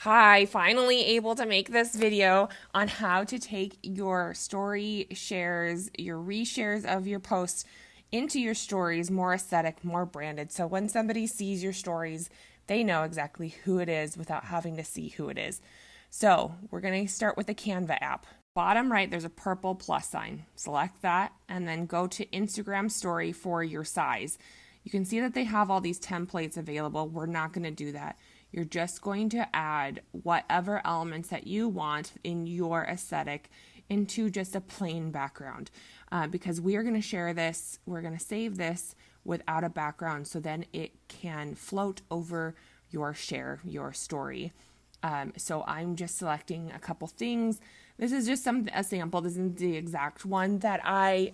Hi, finally able to make this video on how to take your story shares, your reshares of your posts into your stories more aesthetic, more branded. So when somebody sees your stories, they know exactly who it is without having to see who it is. So we're going to start with the Canva app. Bottom right, there's a purple plus sign. Select that and then go to Instagram story for your size. You can see that they have all these templates available. We're not going to do that. You're just going to add whatever elements that you want in your aesthetic into just a plain background because we are going to share this, we're going to save this without a background so then it can float over your share, your story. So I'm just selecting a couple things. This is just a sample. This isn't the exact one that I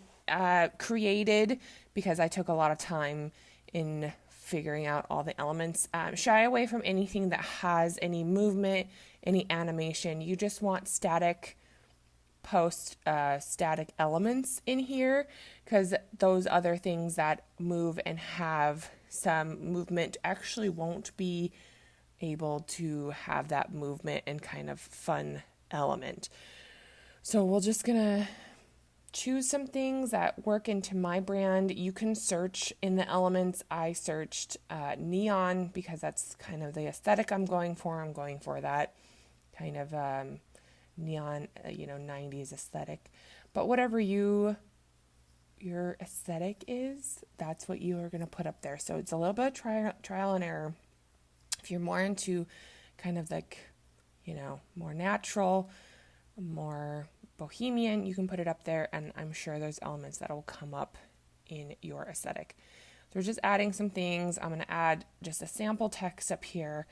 created because I took a lot of time in figuring out all the elements. Shy away from anything that has any movement, any animation. You just want static post, static elements in here because those other things that move and have some movement actually won't be able to have that movement and kind of fun element. So we're just gonna choose some things that work into my brand. You can search in the elements. I searched neon because that's kind of the aesthetic I'm going for. I'm going for that kind of neon, 90s aesthetic. But whatever your aesthetic is, that's what you are going to put up there. So it's a little bit of trial and error. If you're more into kind of like, more natural, more bohemian, you can put it up there, and I'm sure there's elements that will come up in your aesthetic. So we're just adding some things. I'm going to add just a sample text up here.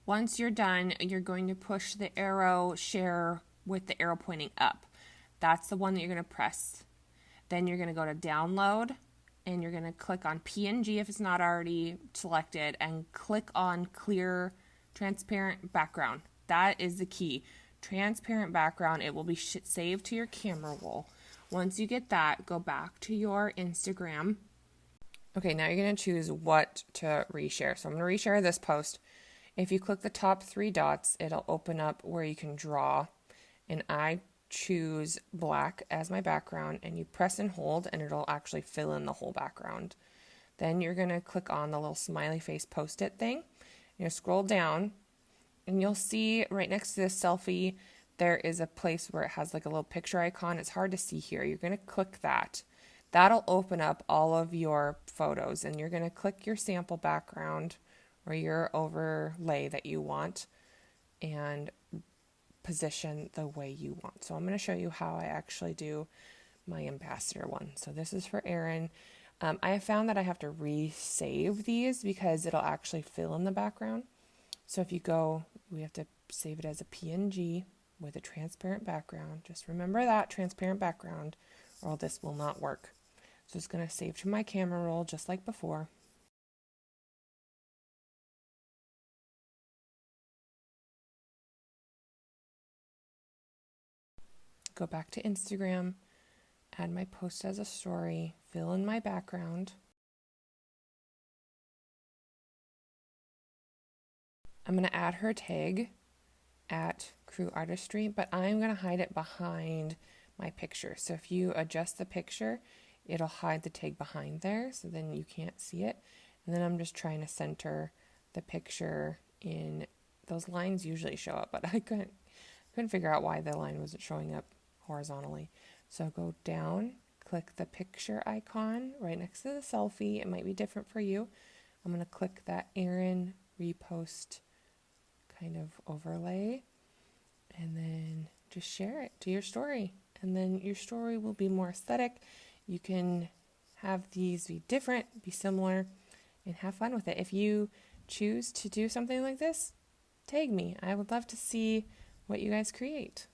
Once you're done, you're going to push the arrow share with the arrow pointing up. That's the one that you're going to press. Then you're going to go to download and you're going to click on PNG if it's not already selected and click on clear transparent background. That is the key. Transparent background. It will be saved to your camera roll. Once you get that, go back to your Instagram. Okay, now you're going to choose what to reshare. So I'm going to reshare this post. If you click the top three dots, it'll open up where you can draw, and I choose black as my background, and you press and hold and it'll actually fill in the whole background. Then you're going to click on the little smiley face post-it thing. You'll scroll down and you'll see right next to this selfie there is a place where it has like a little picture icon. It's hard to see here. You're going to click that. That'll open up all of your photos, and you're going to click your sample background or your overlay that you want and position the way you want. So I'm going to show you how I actually do my ambassador one. So this is for Erin. I have found that I have to resave these because it'll actually fill in the background. So if you go, we have to save it as a PNG with a transparent background. Just remember that transparent background or this will not work. So it's going to save to my camera roll just like before. Go back to Instagram, add my post as a story, fill in my background. I'm going to add her tag at Crew Artistry, but I'm going to hide it behind my picture. So if you adjust the picture, it'll hide the tag behind there, so then you can't see it. And then I'm just trying to center the picture in. Those lines usually show up, but I couldn't figure out why the line wasn't showing up horizontally. So go down, click the picture icon right next to the selfie. It might be different for you. I'm going to click that Erin repost kind of overlay and then just share it to your story. And then your story will be more aesthetic. You can have these be different, be similar, and have fun with it. If you choose to do something like this, tag me. I would love to see what you guys create.